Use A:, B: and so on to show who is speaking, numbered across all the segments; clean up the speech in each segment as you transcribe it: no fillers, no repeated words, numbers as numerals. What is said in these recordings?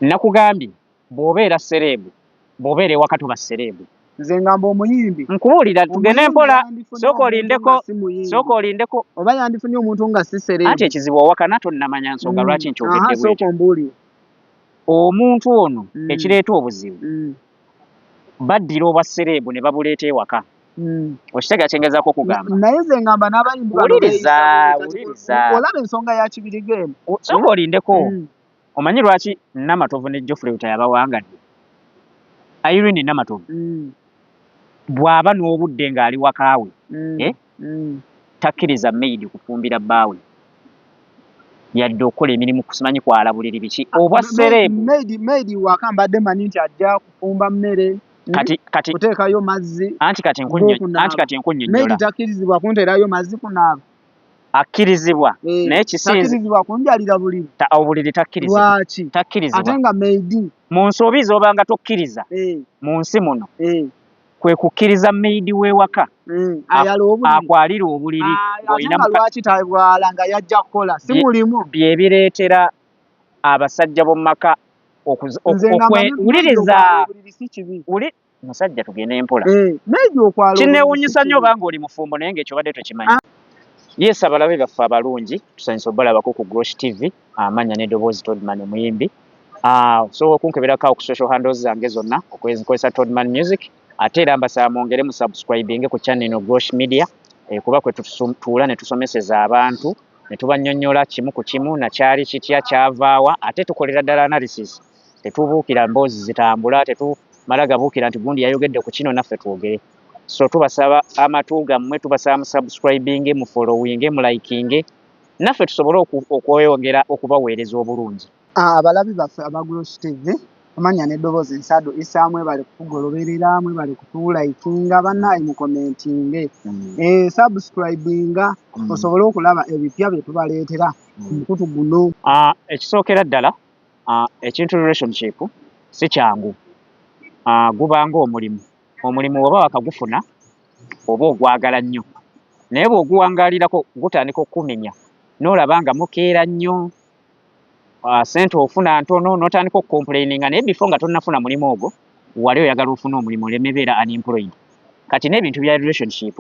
A: nakugambye bw'obeera serebu bw'obeera ewaka tuba serebu.
B: Nze ngamba omuyimbi
A: nkubuulira tugende mpola sooka olindeko
B: oba yandifunye omuntu nga si serebu.
A: Anti ekizibu owakana tonnamanya nsonga lwaki nkyogedde bwekyo. Omuntu ono ekireeta obuzibu baddira obwa serebu ne babuleeta ewaka. Okitega kyengezaako okugamba.
B: Naye nze ngamba n'abayimbi
A: wuliriza
B: olaba ensonga ya Kibirige eno.
A: Sooka olindeko. Omanyi lwaki Namatovu ne Geoffrey yabawangadde? Irene Namatovu bw'aba n'obudde ng'ali wakaawe takkiriza maidi kufumbira bbaawe yadde okukola emirimu kusimanyi kwalabulira biki obwa serebu.
B: Maidi waka mbadde manyi nti ajja kufumba mmere
A: kati
B: kuteekayo mazzi
A: anti kati enkunnyonnyola
B: maidi takkirizibwa kunteerayo mazzi kunaaba.
A: Akkirizibwa naye
B: takkirizibwa kunjalira buliri.
A: Obuliri takkirizibwa. Takkirizibwa
B: ate nga maidi
A: mu nsobi z'obanga tokkiriza mu nsi muno kwe kukkiriza maidi w'ewaka akwalira obuliri
B: nga lwaki tabwala nga yajja kukola si mulimu
A: bye bireetera abasajja b'omu maka wuliriza musajja tugende mpola kinneewuunyisa nnyo obanga oli mufumbo naye ng'ekyo badde tokimanyi. Yes, abalabe baffe abalungi tusanyusa obalabako ku Grosh TV amanya n'eddoboozi Toddman omuyimbi. Osobola okunkeberako ku social handles zange zonna okweza Toddman Music ate era mbasaba mwongere mu subscribing ku channel eno Grosh Media kuba kwe tutuula ne tusomeseza abantu ne tubannyonnyola kimu ku kimu na kyali kitya kyavaawa ate tukolera ddala analysis. Tetubuukira mboozi zitambula tetumala gabuukira nti gundi yayogedde ku kino naffe twogere. So tubasaba amatu gammwe tubasaba mu subscribing mu following mu liking naffe tusobole okweyongera okubaweereza obulungi.
B: Abalabi baffe aba Grosh TV amanya n'eddoboozi nsado issaamwe bali kutugoloberera mwe bali kutulayikinga bannaye mu commenting subscribinga osobole okulaba ebipya bye tubaleetera mukutu guno.
A: Ekisookera ddala ekintu relationship si kyangu gubanga omulimu oba wakagufuna oba ogwagala nnyo naye bw'oguwangaalirako gutandika okumenya n'olaba nga mukeera nnyo sente ofuna ntono n'otandika okucomplaininga naye before nga tonnafuna mulimu ogwo wali oyagala ofuna omulimu olemebeera unemployed. Kati n'ebintu bya relationship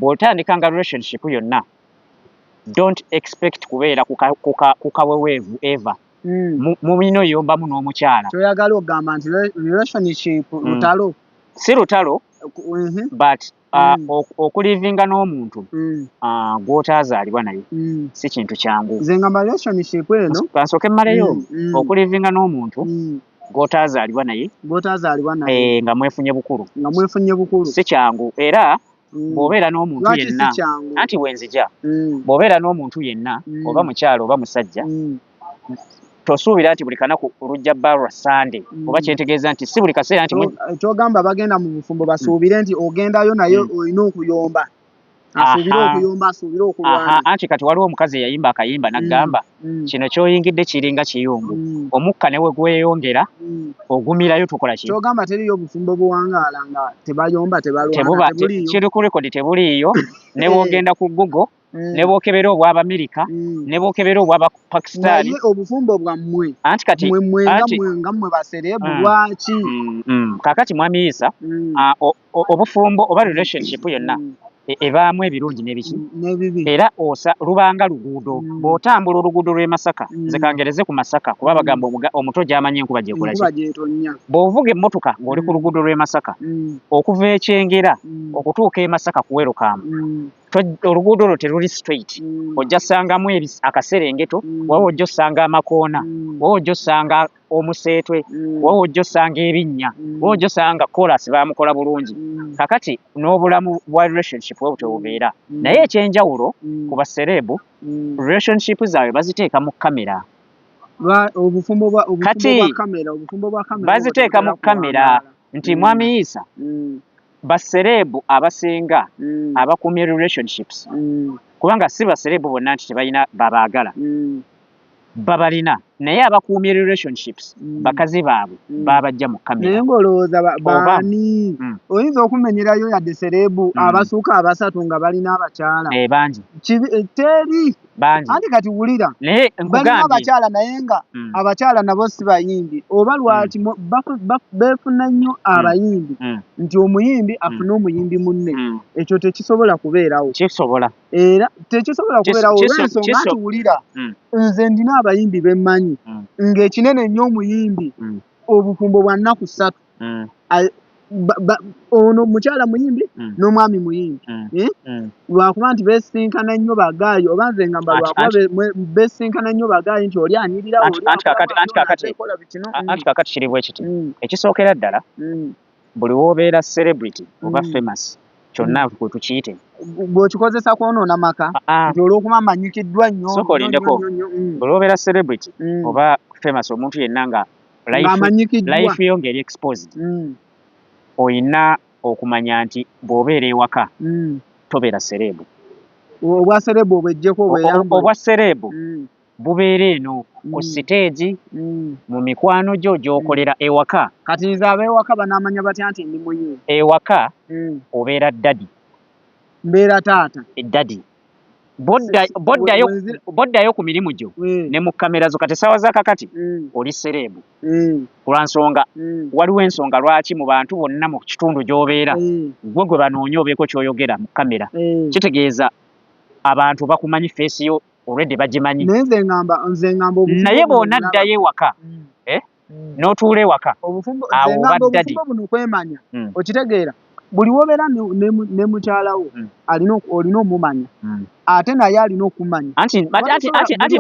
A: bw'otandika nga relationship yonna don't expect kubeera ku kaweweevu ever. Mu bino yombamu n'omukyala
B: toyagala okugamba nti relationship lutalo
A: si lutalo but okulivinga n'omuntu gw'otaazaalibwa naye si kintu kyangu.
B: Nze ngamba relationship eno
A: kansooke mmaleyo okulivinga n'omuntu gw'otaazaalibwa naye nga mwefunye bukulu si kyangu. Era bw'obeera n'omuntu yenna anti wenzija bw'obeera n'omuntu yenna oba mukyala oba musajja tosuubira nti buli kanaku olujja barwa Sunday oba kyentegeeza nti si buli kaseera nti
B: kyogamba bagenda mu bufumbo basuubire nti ogendayo naye olina okuyomba asuubire okulwana.
A: Anti kati waliwo omukazi eyayimba akayimba n'aggamba kino ky'oyingidde kiringa kiyungu omukka ne we gweyongera ogumirayo tukola ki.
B: Kyogamba teriyo obufumbo buwangaala nga tebayomba tebalwana
A: kiri ku rekodi tebuliiyo ne bwogenda ku Google ne bwokebera obw'Abamerika ne bwokebera obw'Abapakisitaani
B: naye obufumbo bwammwe
A: anti kati
B: nga mmwe baserebu lwaki
A: kaakati mwami Isa obufumbo oba relationship yonna ebaamu ebirungi n'ebiki era lubanga luguudo bw'otambula oluguudo lw'e Masaka nze kangereze ku Masaka kuba bagamba omuto gy'amanyi enkuba gyekola ki. Bw'ovuga emmotoka ng'oli ku luguudo lw'e Masaka okuva ekyengera okutuuka e Masaka ku Welcome oluguudo olwo teruli straight ojja ssangamu akaserengeto waba ojja ossanga amakoona waba ojja ossanga omuseetwe waba ojja ossanga ebinnya waba ojja ossanga kolasi baamukola bulungi. Kakati n'obulamu bwa relationship bwe butebubeera naye ekyenjawulo ku baserebu relationship zaabwe baziteeka mu kamera. Kati baziteeka mu kamera nti mwami Isa baserebu abasinga abakumye relationships kubanga si baserebu bonna nti tebalina babaagala babalina naye abakuumye relationships bakazi baabwe babajja mu kamera
B: naye ng'olowooza baani oyinza okumenyerayo yadde serebu abasuuka abasatu nga balina abakyala
A: bangi
B: teri
A: bangi
B: anti kati wulira
A: naye
B: balina abakyala naye nga abakyala nabo si bayimbi oba lwaki beefuna nnyo abayimbi nti omuyimbi afune omuyimbi munne ekyo tekisobola kubeerawo
A: kisobola
B: era tekisobola kubeerawo olw'ensonga nti wulira nze ndina abayimbi bemmanyi ng'ekinene nnyo omuyimbi obufumbo bwa nnaku 3 ono mukyala muyimbi n'omwami muyimbi lwakuba nti beesinkana nnyo bagaayi oba nze ngamba lwakuba beesinkana nnyo bagaayi nti oli anyirira
A: anti kakati kiri bwe kiti ekisookera ddala buli w'obeera celebrity oba famous kyonna kwe tukiyite
B: bw'okikozesa kwonoona maka nti olw'okuba amanyikiddwa nnyo
A: sooka olindeko buli w'obeera celebrity oba famous omuntu yenna nga life yo ng'eri exposed oyina okumanya nti bw'obeera ewaka tobeera serebu
B: obwa serebu obwejjeko
A: obwa serebu bubeera eno ku siteegi mu mikwano gyo gy'okolera ewaka
B: kati nze ab'ewaka banaamanya batya nti ndi muyimbi
A: ewaka obeera dadi
B: mbeera taata
A: eddadi boddayo ku mirimu gyo ne mu kamera zo kati essaawa zakakati oli serebu kulwa nsonga waliwo ensonga lwaki mu bantu bonna mu kitundu gy'obeera gwe gwe banoonya obeeko ky'oyogera mu kamera kitegeeza abantu bakumanyi feesi yo already bagimanyi naye bw'onaddayo ewaka n'otuula ewaka awo baddadi
B: buno kwemanya okitegeera buli wobeera ne mukyalawo olina omumanya ate naye alina okumanya
A: anti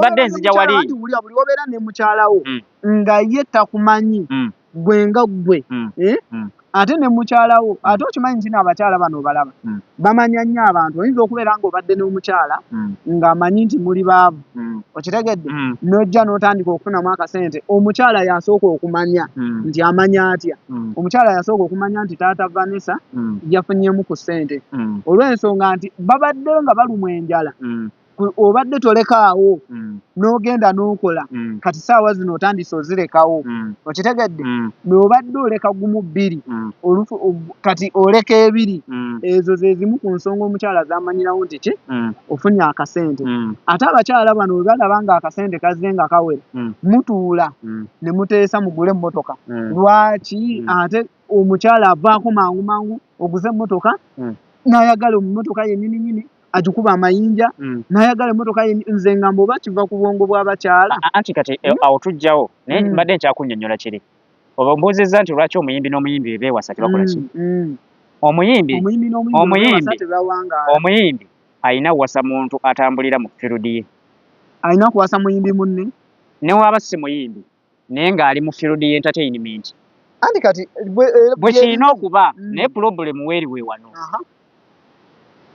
A: badde nzija wali
B: buli wobeera ne mukyalawo nga ye takumanyi gwe nga gwe ate ne mukyalawo ate okimanyi nti n'abakyala bano balaba bamanya nnyo abantu oyinza okubeera ng'obadde n'omukyala ng'amanyi nti muli baavu okitegedde n'ojja n'otandika okufunamu akasente omukyala yasooka okumanya nti amanya atya omukyala yasooka okumanya nti taata Vanessa yafunnyemu ku ssente olw'ensonga nti babadde nga balumwa enjala obadde tolekaawo n'ogenda n'okola kati saawa zino otandise ozirekawo okitegedde n'obadde oleka gumu bbiri kati oleka ebiri ezo ze zimu ku nsonga omukyala zamanyirawo nti ki ofunye akasente ate abakyala bano bwe balaba nga akasente kazze nga kawera mutuula ne muteesa mugule emmotoka lwaki ate omukyala avaako mangu mangu oguze emmotoka n'ayagala emmotoka yennyini agikuba amayinja n'ayagala emmotoka nze ngamba oba kiva ku bwongo bw'abakyala
A: anti kati awo tujjawo naye mbadde nkyakunnyonnyola kiri oba mbuuzizza nti lwaki omuyimbi n'omuyimbi beewasa tebakola ki omuyimbi alina kuwasa muntu atambulira mu field ye
B: alina kuwasa muyimbi munne
A: newaaba si muyimbi naye ng'ali mu field ye entertainment
B: anti kati
A: bwe kirina okuba naye pulobulemu weeriwe wano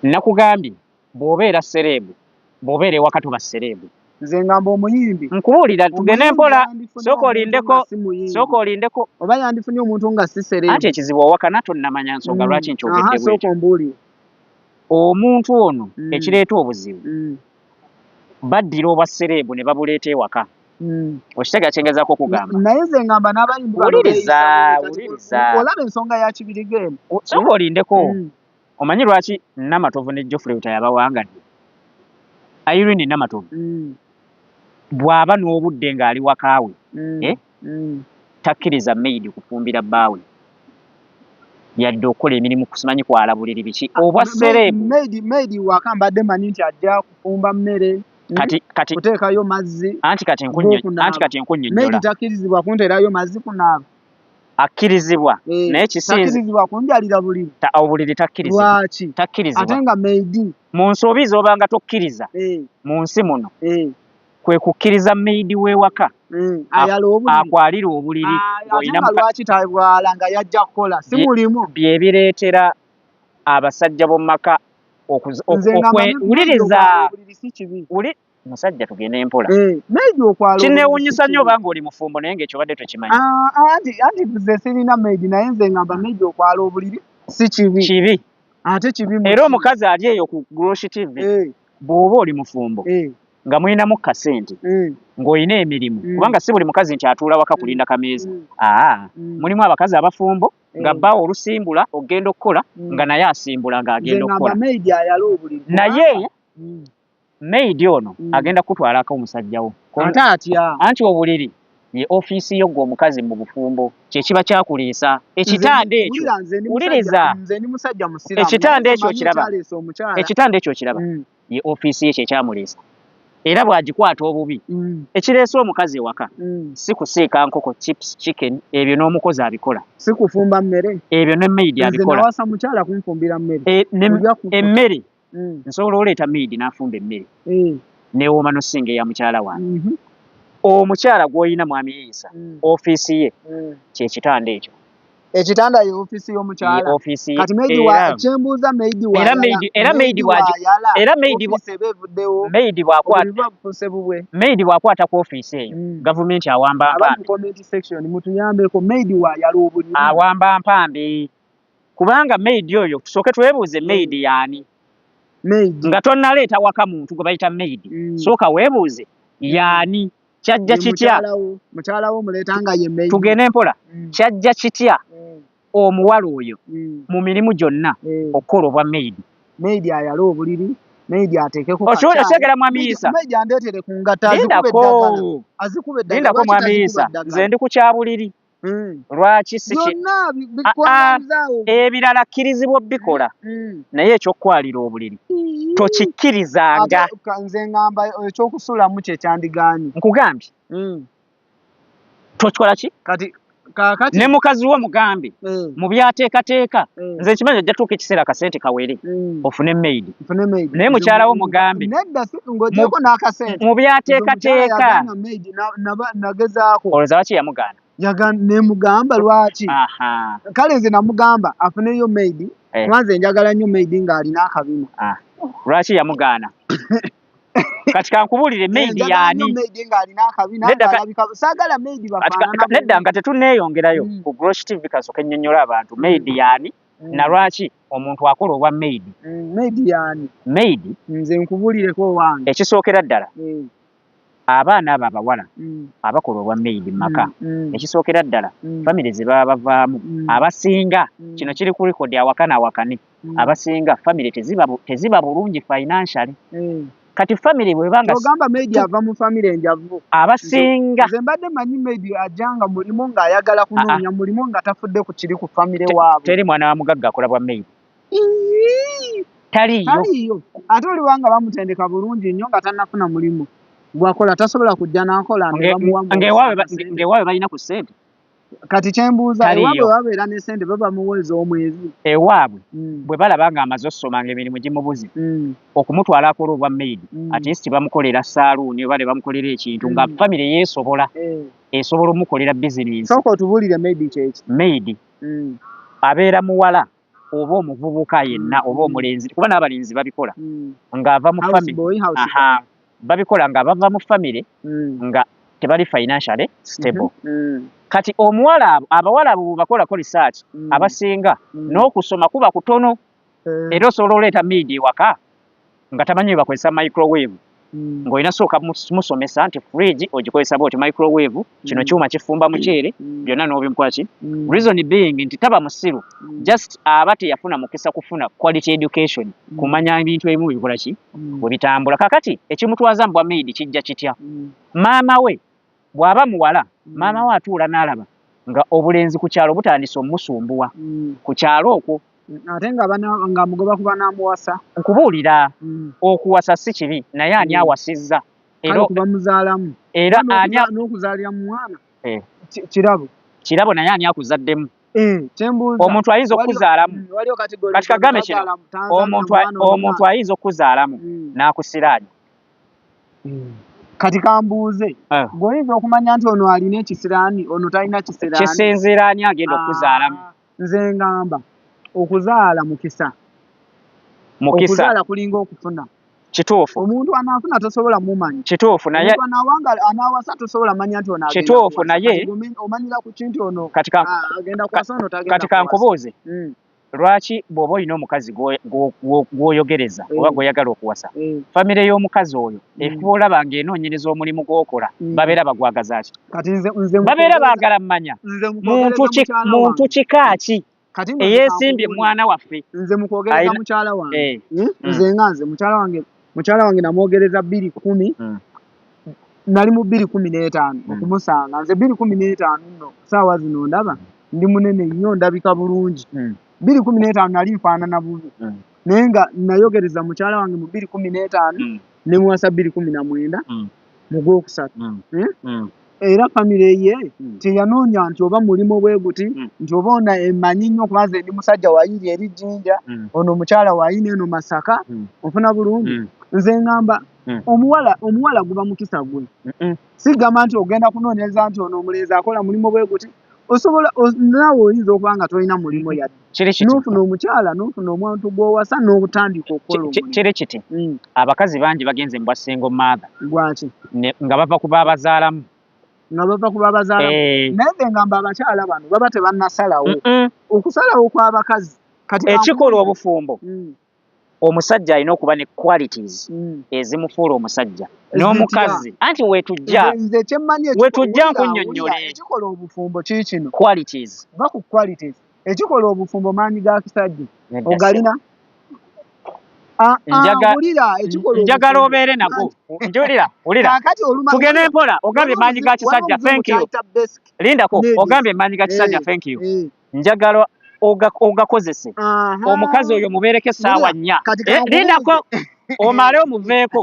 A: nakugambye bw'obeera serebu bw'obeera ewaka tuba serebu
B: nze ngamba omuyimbi
A: nkubuulira tugende mpola sooka olindeko
B: oba yandifunye omuntu nga si serebu
A: anti ekizibu owakana tonnamanya nsonga lwaki nkyogedde
B: sooka ombuulire
A: omuntu ono ekireeta obuzibu baddira obwa serebu ne babuleeta ewaka okitega kyengezaako okugamba
B: naye nze ngamba n'abayimbi
A: wuliriza
B: olaba ensonga ya kibiriga eno
A: sooka olindeko omanyi lwaki Namatovu ne Geoffrey yabawangadde Irene Namatovu bw'aba n'obudde ng'ali wakaawe takkiriza maid kufumbira bbaawe yadde okukola emirimu kusimanyi kwala buliri biki obwa serebu
B: maid waka mbadde manyi nti ajja kufumba mmere
A: kati
B: kuteekayo mazzi
A: anti kati enkunnyonnyola
B: maid takkirizibwa kunteerayo mazzi kunaaba
A: akkirizibwa naye
B: takkirizibwa kunjalira buliri
A: obuliri takkirizibwa
B: ate nga maid
A: mu nsobi z'obanga tokkiriza mu nsi muno kwe kukkiriza maid w'ewaka akwalira obuliri
B: lwaki tabwala nga yajja kukola si mulimu
A: bye bireetera abasajja b'omu maka wuliriza musajja tugende mpola kinneewuunyisa nnyo obanga oli mufumbo naye ng'ekyo badde tokimanyi
B: anti nze sirina maid naye nze ngamba maid okwala obuliri si kibi ate kibi
A: era omukazi ali eyo ku Grosh TV bw'oba oli mufumbo nga mulinamu kasente ng'olina emirimu kubanga si buli mukazi nti atuula waka kulinda kameeza mulimu abakazi abafumbo nga bbawo olusimbula ogenda okukola nga naye asimbula ng'agenda okukola naye maidi ono agenda kutwalako omusajjawo anti obuliri ye ofiisi yo gw'omukazi mu bufumbo kyekiba kyakuliisa ekitanda ekyo wuliriza ekitanda ekyo kiraba ye ofiisi ye kyekyamuliisa era bw'agikwata obubi ekireese omukazi ewaka si kusiika nkoko chips chicken ebyo n'omukozi abikola
B: si kufumba mmere
A: ebyo ne maidi abikola
B: nawasa mukyala kunfumbira mmere
A: emmere nsobola oleeta maidi n'afumba emmere newooma n'osinga eya mukyala wange omukyala gw'olina mwami Yiisa ofiisi ye kyekitanda ekyo
B: ekitanda ye ofiisi y'omukyala kati maidi wa kyembuuza maidi wa
A: maidi bw'akwata ku ofiisi eyo gavumenti awamba awamba mpambi kubanga maidi oyo tusooke twebuuze maidi yaani nga tonnaleeta waka muntu gwe bayita maidi sooka weebuuze yaani kyajja kitya
B: mukyalawo muleetanga ye maidi
A: tugende mpola kyajja kitya omuwala oyo mu mirimu gyonna okukola obwa maidi
B: ayala obuliri maidi ateekeko
A: okyegera mwami Yiisa
B: andeetere ku ngata
A: lindako mwami Yiisa nze ndi ku kyabuliri lwaki ebirala kkirizibwa bikola naye ekyokwalira obuliri tokikkirizanga
B: nze ngamba ekyokusulamu kyekyandigaanyi
A: nkugambye tokikola ki ne mukazi wo mugambe mu byateekateeka nze nkimanyi ojja tuuka ekiseera akasente kawere ofune maidi naye mukyala wo mugambe mu byateekateeka olowooza waki yamugaana
B: nemugamba lwaki kale nze namugamba afuneyo maidi kubanze njagala nnyo maidi ng'alina akabina
A: lwaki yamugaana kati kankubuulire maidi yaani nedda nga tetunneeyongerayo ku Grosh TV kasooka ennyonnyola abantu maidi yaani na lwaki omuntu akola obwa maidi maidi
B: nze nkubuulireko owange
A: ekisookera ddala abaana abo abawala abakola obwa maidi mu maka ekisookera ddala famire ze baba bavaamu abasinga kino kiri ku rekodi awakana awakane abasinga famire teziba bulungi financially kati famire bwebanga
B: ogamba maidi ava mu famire enjavu
A: abasinga
B: nze mbadde manyi maidi ajanga mulimu ng'ayagala kunoonya mulimu nga tafudde ku kiri ku famire waabwe
A: teri mwana wa mugagga akola bwa maidi taliyo
B: ate oliwanga bamutendeka bulungi nnyo nga tannafuna mulimu bwakola tasobola kujja n'akola
A: ng'ewaabwe balina ku ssente
B: kati kyembuuza ewaabwe babeera ne ssente baba muwezi omwezi
A: ewaabwe bwe balaba ng'amaze okusoma ng'emirimu gimubuze okumutwala akola obwa maidi at least bamukolera saaluuni oba ne bamukolera ekintu nga famire yeesobola esobola omukolera bizinensi
B: sooka otubuulire maidi kyeki
A: maidi abeera muwala oba omuvubuka yenna oba omulenzi kuba n'abalenzi babikola ng'ava mu famire babikola nga bava mu famire nga tebali financially stable kati omuwala abawala abo bakolako research abasinga n'okusoma kuba kutono era osobola oleeta maidi ewaka nga tamanyi bakozesa microwave ng'olina sooka musomesa nti fridge ogikozesa bwoti microwave kino kyuma kifumba muceere byonna n'obimukola ki reason being nti taba musiru just aba teyafuna mukisa kufuna quality education kumanya ebintu ebimu bikola ki bwe bitambula kakati ekimutwaza mbwa maidi kijja kitya maama we bw'aba muwala maama we atuula n'alaba nga obulenzi ku kyalo butandise omusumbuwa ku kyalo okwo
B: ate nga mugoba kuba n'amuwasa
A: nkubuulira okuwasa si kibi naye ani awasizza
B: era n'okuzaalira mu mwana
A: kirabo naye ani akuzaddemu omuntu ayinza okukuzaalamu kati kagambe kino omuntu ayinza okukuzaalamu n'akusiraanya
B: kati kambuuze ng'oyinza okumanya nti ono alina ekisiraani ono talina kisiraani
A: kisinziira ani agenda okukuzaalamu
B: nze ngamba okuzaala mukisa okuzaala kulinga okufuna
A: kituufu
B: omuntu anaafuna tosobola mumanya
A: kituufu naye
B: anaawasa tosobola manya nti ono
A: kituufu naye
B: omanyira ku kintu ono
A: agenda
B: kwasa ono tagenda
A: kati kankubuuze lwaki bw'oba olina omukazi gw'oyogereza oba gw'oyagala okuwasa famire y'omukazi oyo efuba olaba ng'enoonyereza omulimu gw'okola babeera bagwagaza ki babeera baagala mmanya muntu kika ki eyeesimbye mwana waffe
B: nze mukwogereza mukyala wange nze mukyala wange namwogereza 2010 nali mu 2015 okumusanga nze 2015 nno saawa zino ndaba ndi munene nnyo ndabika bulungi 2015 nali nfaanana bubi naye nga nayogereza mukyala wange mu 2015 ne muwasa 2019 mu Gwokusatu era famire ye teyanoonya nti oba mulimo bwe guti nti oba ona emanyi nnyo okubaza ndi musajja wayiri eri Jjinja ono omukyala wayina eno Masaka ofuna bulungi nze ngamba omuwala guba mukisa gwe sigamba nti ogenda kunoonyereza nti ono omulenzi akola mulimo bwe guti osobola naawe oyinza okuba nga tolina mulimo yadde n'ofuna omukyala n'ofuna omuntu gw'owasa n'otandika okukola omulimu
A: kiri kiti abakazi bangi bagenze mu bwa single mother
B: gwaki
A: nga bava ku baabazaalamu
B: naye nze ngamba abakyala bano baba tebannasalawo okusalawo kw'abakazi
A: ekikola obufumbo omusajja alina okuba ne qualities ezimufuula omusajja n'omukazi anti wetujja nkunnyonnyole
B: ekikola obufumbo kikino
A: qualities
B: va ku qualities ekikola obufumbo maanyi ga kisajja ogalina
A: njagala obeere nago wulira tugende mpola ogambye maanyi ga kisajja thank you lindako ogambye maanyi ga kisajja thank you njagala ogakozese omukazi oyo mubeereko essaawa 4 lindako omale omuveeko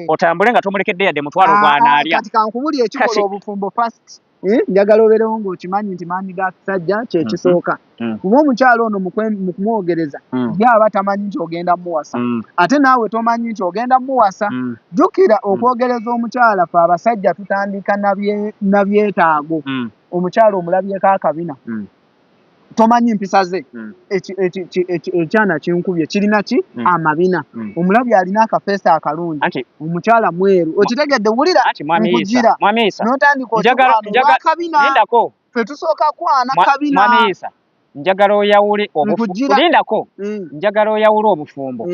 A: otambule nga tomulekedde yadde mutwalo gwanaalya
B: kati kankubuli ekikola obufumbo first njagala obeerewo ng'okimanyi nti maanyi ga kisajja kyekisooka kuba omukyalo ono mu kumwogereza yaba tamanyi nti ogenda muwasa ate naawe tomanyi nti ogenda muwasa jjukira okwogereza omukyala fe abasajja tutandika na byetaago omukyala omulabyeko akabina tomanyi mpisa ze ekyana kinkubye kirina ki amabina omulabye alina akafeesa akalungi omukyala mweru okitegedde wulira nkugira n'otandika okakabina fe tusooka kwana kabina
A: njagala oyawule lindako njagala oyawule obufumbo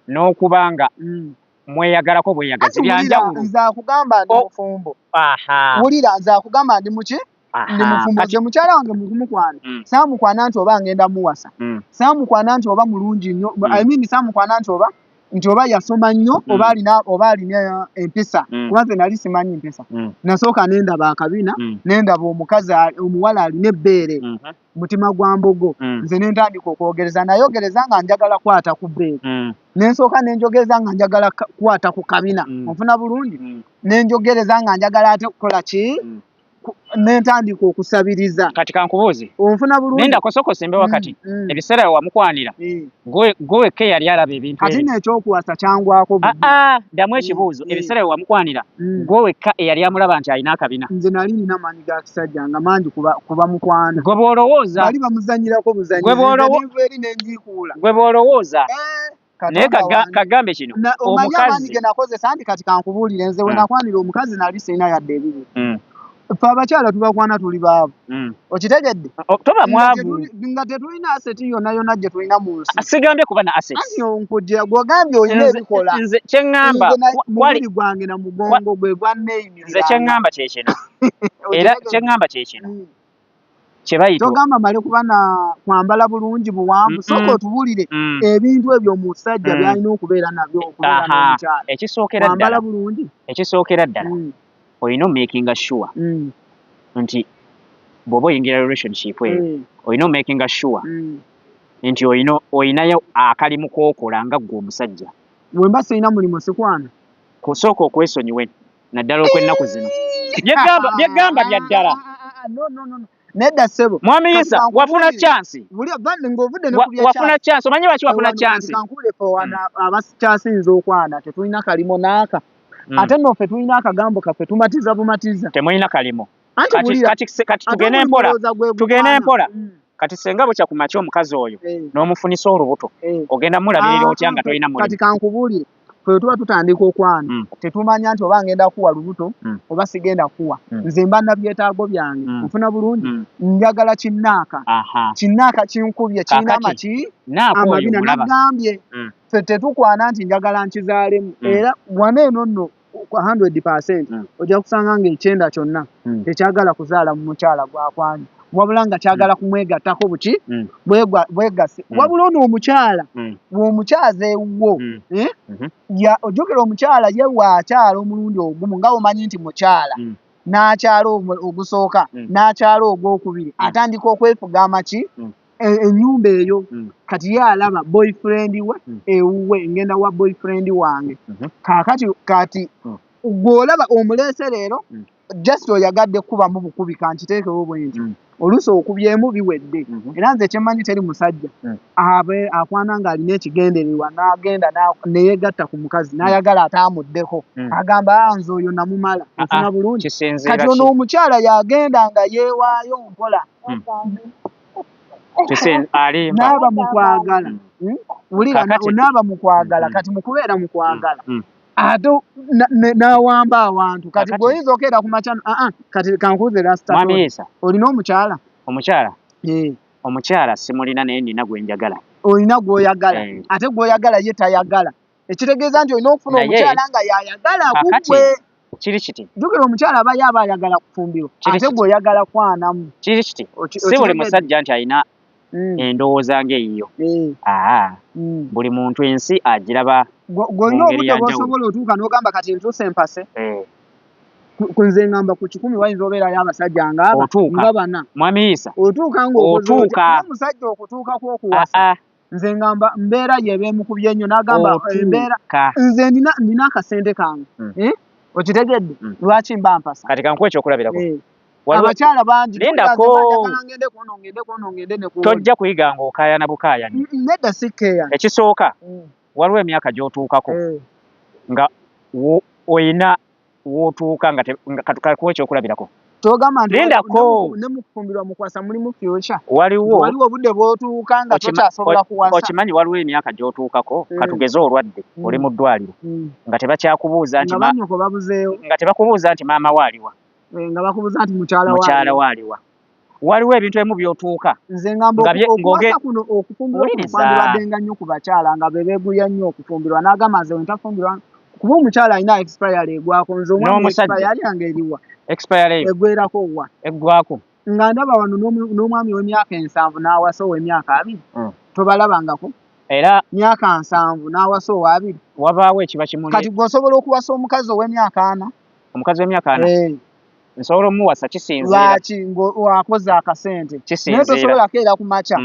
A: n'okubanga mweyagalako bweyagazi byanjawulo
B: nze akugamba ndi mufumbo wulira nze akugamba ndi muki ndi mufumbo nze mukyala wange mukumukwana saamukwana nti oba ngenda muwasa saamukwana nti oba mulungi nnyo saamukwana nti oba yasoma nnyo oba alina empisa kuba nze nali simanyi mpisa nasooka nendaba akabina nendaba omukazi omuwala alina ebbeere mutima gwa mbogo nze nentandika okwogereza nayogereza nga njagala kwata ku bbeere nensooka nenjogereza nga njagala kwata ku kabina onfuna bulungi nenjogereza nga njagala ate kukola ki nentandika okusabiriza
A: kati kankubuuze
B: onfuna bulungi
A: nenda kosokosembe wakati ebiseera wamukwanira gwewekka yali alaba ebintu
B: kati n'ekyokuwasa kyangwako
A: ddamu ekibuuzo ebiseera wamukwanira gwewekka eyali amulaba nti alina akabina
B: nze nali nina maanyi ga kisajja nga mangi kuba mukwana
A: gwe bw'olowooza
B: bali bamuzanyirako buzanyivu eri nenjiikuula
A: gwe bw'olowooza naye kagambe kino
B: omanyi amaanyi ge nakozesa nti kati kankubuulire nze we nakwanira omukazi nali sirina yadde ebiri ffe abakyala tubakwana tuli baavu okitegedde
A: toba mwavu
B: nga tetulina aseti yonna yonna gye tulina mu nsi
A: sigambye kuba na assets
B: ani onkujja gwogambye olina ebikola
A: nze kyeŋŋamba
B: mubiri gwange na mugongo gwe gwanneeyimirira
A: nze kyeŋŋamba kyekino era kyeŋŋamba kyekino kye bayita
B: togamba male kuba na kwambala bulungi buwanvu sooka otubuulire ebintu ebyo omusajja byalina okubeera nabyo okubeera n'omukyala
A: ekisookera ddala olina omakinga sure nti bw'oba oyingira relationship eyo olina omakinga sure nti olinayo akalimu k'okola nga ggwe omusajja
B: bwe mba sirina mulimu sikwana
A: kusooka okwesonyiwe naddala okw'ennaku zino byeggamba bya ddala
B: nedda ssebo
A: mwami Isa wafuna chansi wafuna chansi omanyi lwaki wafuna chansi
B: abakyasinza okwana tetulina kalimo n'aka ate nno ffe tulina akagambo kaffe tumatiza bumatiza
A: temulina kalimo kati tugende mpola kati senga bukya kumakya omukazi oyo n'omufunisa olubuto ogenda mulabirira otya nga tolina mulimu
B: kati kankubuulire ffe tuba tutandika okwana tetumanya nti oba ngenda kuwa lubuto oba sigenda kuwa nze mba na byetaago byange nfuna bulungi njagala kinnaaka kinkubye kirina amabina nagambye ffe tetukwana nti njagala nkizaalemu era wana eno nno 100% ojja kusanga ng'ekyenda kyonna tekyagala kuzaala mu mukyala gwakwanya wabula nga kyagala kumwegattako buki bwegase wabula ono omukyala bw'omukyaza ewuwo ojjukira omukyala ye bw'akyala omulundi ogumu nga omanyi nti mukyala n'akyala ogusooka n'akyala ogwokubiri atandika okwefuga amaki ennyumba eyo kati ye alaba boyfriend we ewuwe ngenda wa boyfriend wange kaakati kati gw'olaba omuleese leero just oyagadde kubamu bukubi kankiteekewo bwe nti oluusi okubyemu biwedde era nze kyemmanyi teri musajja akwana ng'alina ekigendererwa n'agenda neyegatta ku mukazi n'ayagala ataamuddeko agamba nze oyo namumala ofuna bulungi kati ono omukyala yagenda nga yeewaayo mpola naaba mukwagala wulira naaba mukwagala kati mukubeera mukwagala ate n'awamba abantu kati bw'oyinza okeera ku makyano kati kankuuze rasita olina omukyala
A: omukyala simulina naye nina gwe njagala
B: olina gw'oyagala ate gw'oyagala ye tayagala ekitegeeza nti olina okufuna omukyala nga yayagala kugwe
A: kiri kiti
B: jjukira omukyala aba yaba ayagala kufumbirwa ate gw'oyagala kwanamu
A: kiri kiti si buli musajja nti alina endowooza ng'eyiyo buli muntu ensi agiraba
B: gwonna obudde bw'osobola otuuka n'ogamba kati ntuuse empase nze ngamba ku 10 wayinza obeerayo abasajja nga bana
A: mwami Isa
B: otuuka ng'omusajja okutuukako okuwasa nze ngamba mbeera yebeemukubye ennyo n'agamba embeera nze nina akasente kange okitegedde lwaki mba mpasa
A: kati kankuwa ekyokulabirako
B: abakyala bangi
A: tojja kuyiga ng'okaayana bukaayani
B: nedda sikkeeya
A: ekisooka waliwo emyaka gy'otuukako nga oyina w'otuuka nga katukakuwa ekyokulabirako
B: togamba nti ne mukufumbirwa mukwasa mulimu future
A: waliwo
B: obudde bw'otuuka nga tokyasobola kuwasa
A: okimanyi waliwo emyaka gy'otuukako katugeze olwadde oli mu ddwaliro nga tebakyakubuuza nti
B: banyoko babuzeewo
A: nga tebakubuuza nti maama waaliwa
B: nga bakubuuza nti mukyala
A: waaliwa waliwo ebintu ebimu by'otuuka
B: nze ngamba okuwasa kuno okufumbirwa kwandibaddenga nnyo ku bakyala nga be beeguya nnyo okufumbirwa n'agamba nze wentafumbirwa kuba omukyala alina expire egwako nze omwami expire yange eriwa egwerako wa
A: eggwako
B: nga ndaba wano n'omwami w'emyaka 7 n'awasa ow'emyaka 2 tobalabangako
A: era
B: myaka 7 n'awasa owa 2
A: wabaawo ekiba kimuli
B: kati gweosobola okuwasa omukazi ow'emyaka 4
A: omukazi w'emyaka 4 nsobola omuwasa kisinziira
B: lwaki wakoze akasente naye tosobola keera ku makya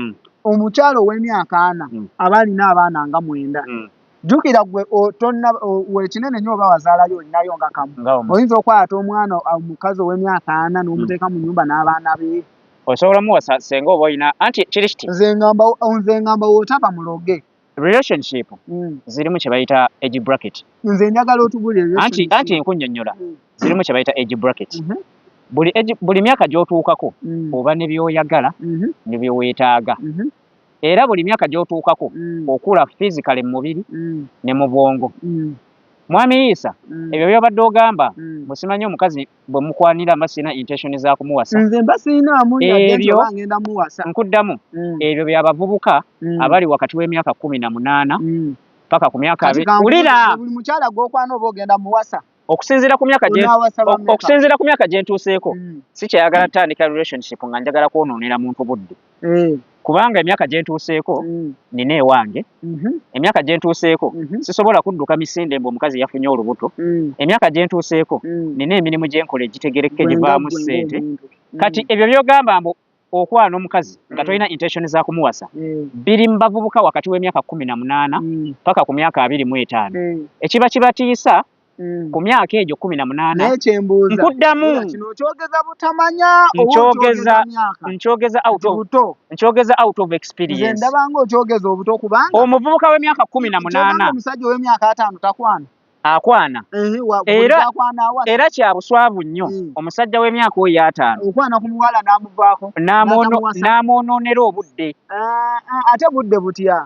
B: omukyala ow'emyaka 4 aba alina abaana nga 9 jjukira gwe wekinene nnyo oba wazaalayo olinayo nga kamu oyinza okwata omwana omukazi ow'emyaka 4 n'omuteeka mu nnyumba n'abaana be
A: osobola muwasa senga oba olina anti kiri kiti
B: nze ngamba wootaba muloge
A: relationship zirimu kye bayita age bracket
B: nze njagala otubulire
A: anti nkunnyonnyola zirimu kye bayita age bracket buli myaka gy'otuukako oba ne by'oyagala ne byeweetaaga era buli myaka gy'otuukako okula physically mu mubiri ne mu bwongo mwami Isa ebyo byobadde ogamba bwesimanyi omukazi bwe mukwanira mba sirina intention za kumuwasa
B: nze mba sirinaamu yadde oba ngenda muwasa
A: nkuddamu ebyo by'abavubuka abali wakati w'emyaka 18 paka ku myaka 2 ulira
B: buli mukyala gw'okwana oba ogenda muwasa
A: okusinziira ku myaka gye ntuuseeko si kyayagala ntandika relationship nga njagala kwonoonera muntu budde kubanga emyaka gye ntuuseeko nina ewange emyaka gye ntuuseeko sisobola kudduka misinde mbu omukazi yafunye olubuto emyaka gye ntuuseeko nina emirimu gye nkola egitegereka egivaamu ssente kati ebyo by'ogamba mbu okwana omukazi nga tolina intention za kumuwasa biri mu bavubuka wakati w'emyaka 18 paka ku myaka 25 ekiba kibatiisa ku myaka egyo 18 nkuddamu
B: kyogeza butamanya
A: nkyogeza out of experience
B: ndabanga okyogeza obuto kubanga
A: omuvubuka w'emyaka 18
B: omusajja w'emyaka 5 takwana
A: akwana era kya buswavu nnyo omusajja w'emyaka 5
B: okwana ku muwala n'amuvaako
A: n'amwonoonera obudde
B: ate budde butya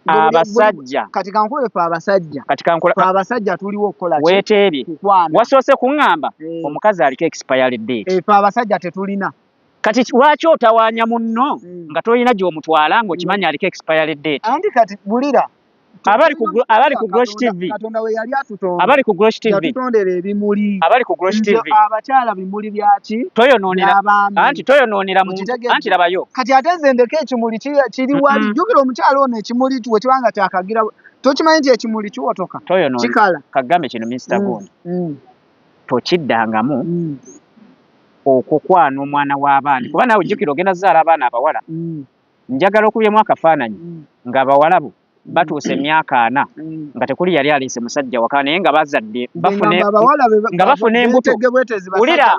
A: abasajja
B: kati kankole fa abasajja
A: kati kankole
B: fa abasajja tuliwo okukola ki
A: weeteebye wasoose kuŋŋamba omukazi aliko expired date
B: fa abasajja tetulina
A: kati lwaki otawaanya munno nga tolina gy'omutwala ng'okimanyi aliko expired date
B: anti kati bulira
A: abali ku Grosh TV
B: Katonda we yali atutonda
A: abali ku Grosh TV
B: yatutondera ebimuli
A: abali ku Grosh TV
B: abakyala bimuli byaki
A: toyonoonera anti toyonoonera muntu anti labayo
B: kati ate nze ndeka ekimuli kiri wali jjukira omukyala ono ekimuli we kibanga kyakagira tokimanyi nti ekimuli kiwotoka kikala
A: kagambe kino Mr. Gundi tokiddangamu okukwana omwana w'abaana kuba naawe jjukira ogenda zaala abaana abawala njagala okubyemu akafaananyi ng'abawalabu batuuse emyaka 4 nga tekuli yali aleese musajja waka naye nga bazadde nga bafuna embuto wulira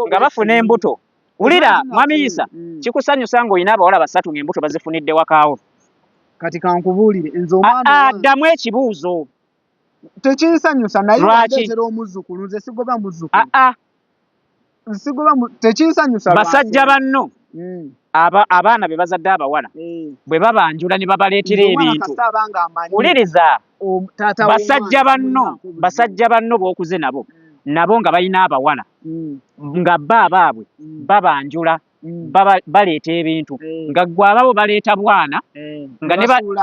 A: nga bafuna embuto wulira mwami Isa kikusanyusa ng'olina abawala 3 ng'embuto bazifunidde wakaawo
B: kati kankubuulire nze omwana
A: addamu ekibuuzo
B: tekinsanyusa naye wandeetera omuzzukulu nze sigoba muzzukulu tekinsanyusa
A: basajja banno abaana be bazadde abawala bwe babanjula ne babaleetera ebintu wuliriza basajja banno b'okuze nabo nga balina abawala nga abaabwe babanjula baleeta ebintu nga gwe ababo baleeta bwana nga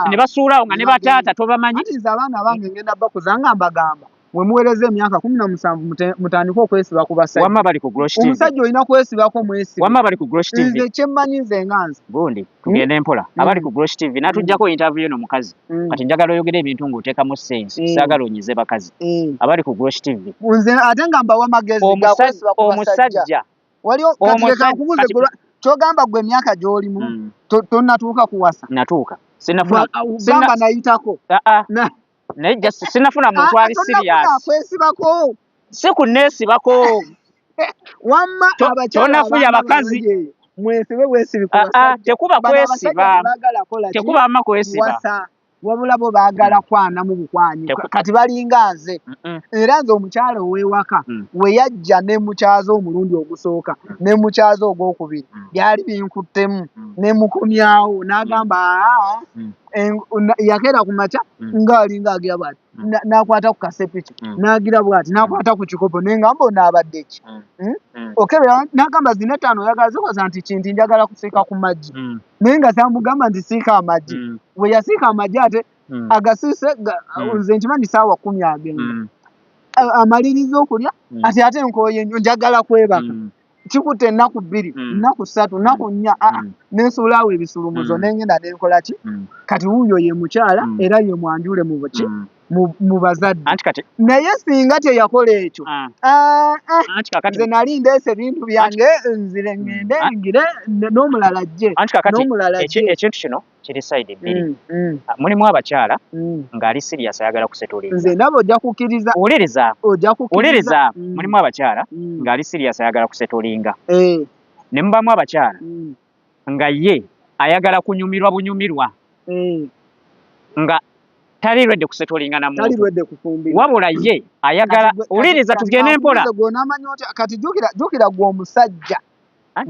A: ne basuulawo nga ne bataata tobamanyi
B: abaana bange ngenda bakuza nga mbagamba we muweereza emyaka 17 mutandika okwesiba ku basajja
A: wamma bali ku Grosh TV
B: omusajja olina kwesibako mwesiba
A: wamma bali ku Grosh TV
B: nze kyemmanyi nze nga nze
A: Gundi tugende empola abali ku Grosh TV natujjako interview eno mukazi kati njagala oyogere ebintu ng'oteekamu sense saagala onyize bakazi abali ku Grosh TV
B: nze ate nga mbawa amagezi gakwesiba ku basajja waliwo katireka nkubuze kyogamba gwe emyaka gy'olimu tonnatuuka kuwasa
A: natuuka sinafuna
B: gamba nayitako
A: naye just sinafuna muntu ali serious
B: kwesibako
A: si kunneesibako
B: wamma
A: tonafuya abakazi
B: mwesibe bwesibi
A: tekuba kwesiba tekuba amma kwesiba
B: wabula bo baagala kwana mu bukwanyi kati balinga nze era nze omukyala ow'ewaka we yajja ne mukyaza omulundi ogusooka ne mukyaza ogwokubiri byali binkuttemu ne mukomyawo n'agamba yakeera ku makya ng'alinga agira bwati n'akwata ku kasepiki n'agira bwati n'akwata ku kikopo naye nga mbona abadde ki okebera n'agamba zino 5 oyagala zikoza nti kinti njagala kusiika ku maggi naye nga samugamba nti siika amaggi we yasiika amaggi ate agasiise nze nkimanyi ssaawa 10 agenda amaliriza okulya ate enkooye ennyo njagala kwebaka kikutte ennaku 2 ennaku 3 ennaku 4 nensuulaawo ebisulumuzo nengenda nenkola ki kati wuuyo ye mukyala era ye mwanjule mu buki mu bazadde naye singa teyakola ekyo nze nali ndeese bintu byange nzire ngende ngire n'omulala ajje
A: ekintu kino kiri side bbiri mulimu abakyala ng'ali serious ayagala kusetulinga
B: nze ndaba ojja kukkiriza
A: wuliriza mulimu abakyala ng'ali serious ayagala kusetulinga ne mubamu abakyala nga ye ayagala kunyumirwa bunyumirwa nga tali lwedde kusetulinga na muntu wabula ye ayagala wuliriza tugende empola
B: kati jjukira gwe omusajja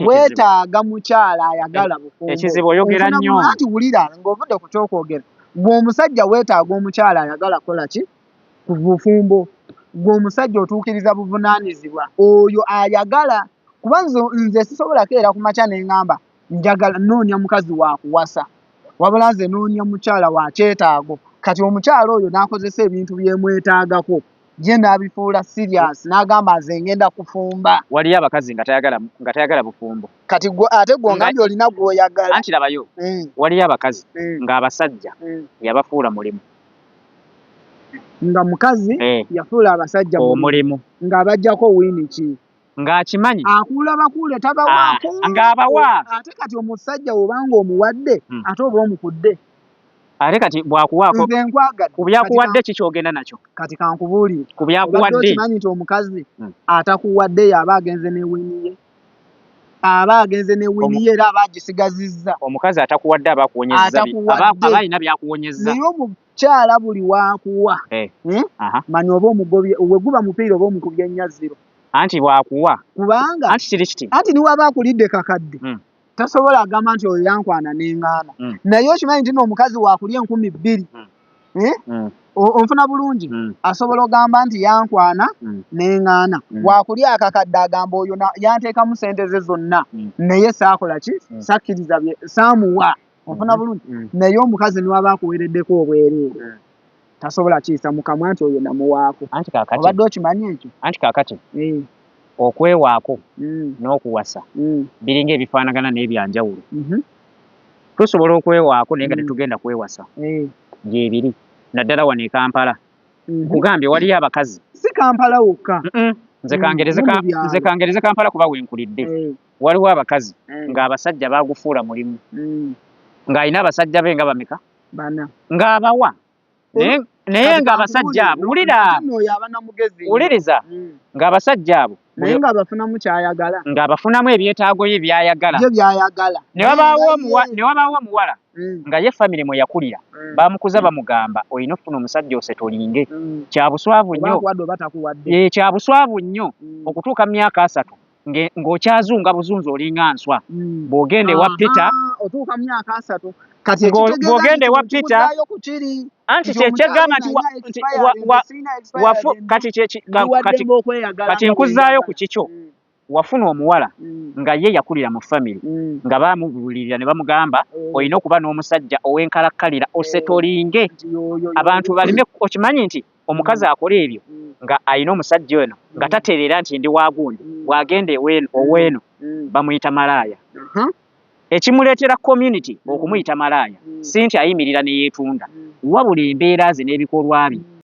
B: weetaaga mukyala ayagala bufumbo
A: ekizibu oyogera nnyo
B: anti wulira ng'ovudde ku kyokwogera gwe omusajja weetaaga omukyala ayagala kola ki ku bufumbo gwe omusajja otuukiriza buvunaanyizibwa oyo ayagala kuba nze sisobola keera ku makya ne ŋŋamba njagala noonya mukazi wa kuwasa wabula nze noonya mukyala wa kyetaago kati omukyala oyo n'akozesa ebintu byemwetaagako je n'abifuula serious n'agamba nze ngenda kufumba
A: waliyo abakazi nga tayagala bufumbo
B: kati ate gw'ongambye olina gw'oyagala
A: anti labayo waliyo abakazi ng'abasajja yabafuula mulimu
B: nga mukazi yafuula abasajja
A: omulimu
B: ng'abajjako wiini ki
A: ng'akimanyi
B: akuula bakuule tabawaako
A: ng'abawa
B: ate kati omusajja obanga omuwadde ate oba omukudde
A: ate kati bwakuwaako
B: nze nkwagadde
A: ku byakuwadde kikyogenda nakyo
B: kati kankubuulire
A: ku byakuwadde
B: okimanyi nti omukazi atakuwadde ye aba agenze ne wiini ye era aba agisigazizza
A: omukazi atakuwadde aba akuwonyezza aba alina byakuwonyezza
B: naye omukyala buli waakuwa manya oba omugobye we guba mupiira oba omukubye nnya 0
A: anti bwakuwa
B: kubanga
A: anti kiri kiti
B: anti niwaba akulidde kakadde tasobola agamba nti oyo yankwana n'eŋŋaana naye okimanyi nti n'omukazi waakulya 2,000 onfuna bulungi asobola ogamba nti yankwana n'eŋŋaana waakulya akakadde agamba oyo yanteekamu sente ze zonna naye saakola ki sakkiriza saamuwa onfuna bulungi naye omukazi niwaba akuweereddeko obwereere tasobola kiyisa mu kamwa nti oyo namuwaako obadde okimanyi ekyo
A: anti kaakati okwewaako n'okuwasa biringa ebifaanagana n'ebyanjawulo tusobola okwewaako naye nga tetugenda kwewasa gyebiri naddala wano e Kampala kugambye waliyo abakazi
B: si Kampala wokka
A: nze kangereze Kampala kuba wenkulidde waliwo abakazi ng'abasajja baagufuula mulimu ng'alina abasajja be nga bameka ng'abawa naye ng'abasajja abo wuliriza ng'abasajja abo
B: naye ng'abafunamu kyayagala
A: ng'abafunamu ebyetaago ye byayagala ne wabaawo omuwala nga ye famire mwe yakulira bamukuza bamugamba olina okufuna omusajja osetolinge kyabuswavu nnyo okutuuka mu myaka 3 ng'okyazunga buzunzi olinga nswa bw'ogenda ewa Peter bw'ogenda ewa Peter anti kyekigamba kati nkuzaayo ku kikyo wafuna omuwala nga ye yakulira mu famire nga baamubuulirira ne bamugamba olina okuba n'omusajja ow'enkalakkalira osetolinge abantu baleme okimanyi nti omukazi akola ebyo nga alina omusajja ono nga tatereera nti ndi waagundi bw'agenda oweeno bamuyita malaaya ekimuleetera community okumuyita malaaya si nti ayimirira ne yeetunda wabula embeera ze n'ebikolwa bye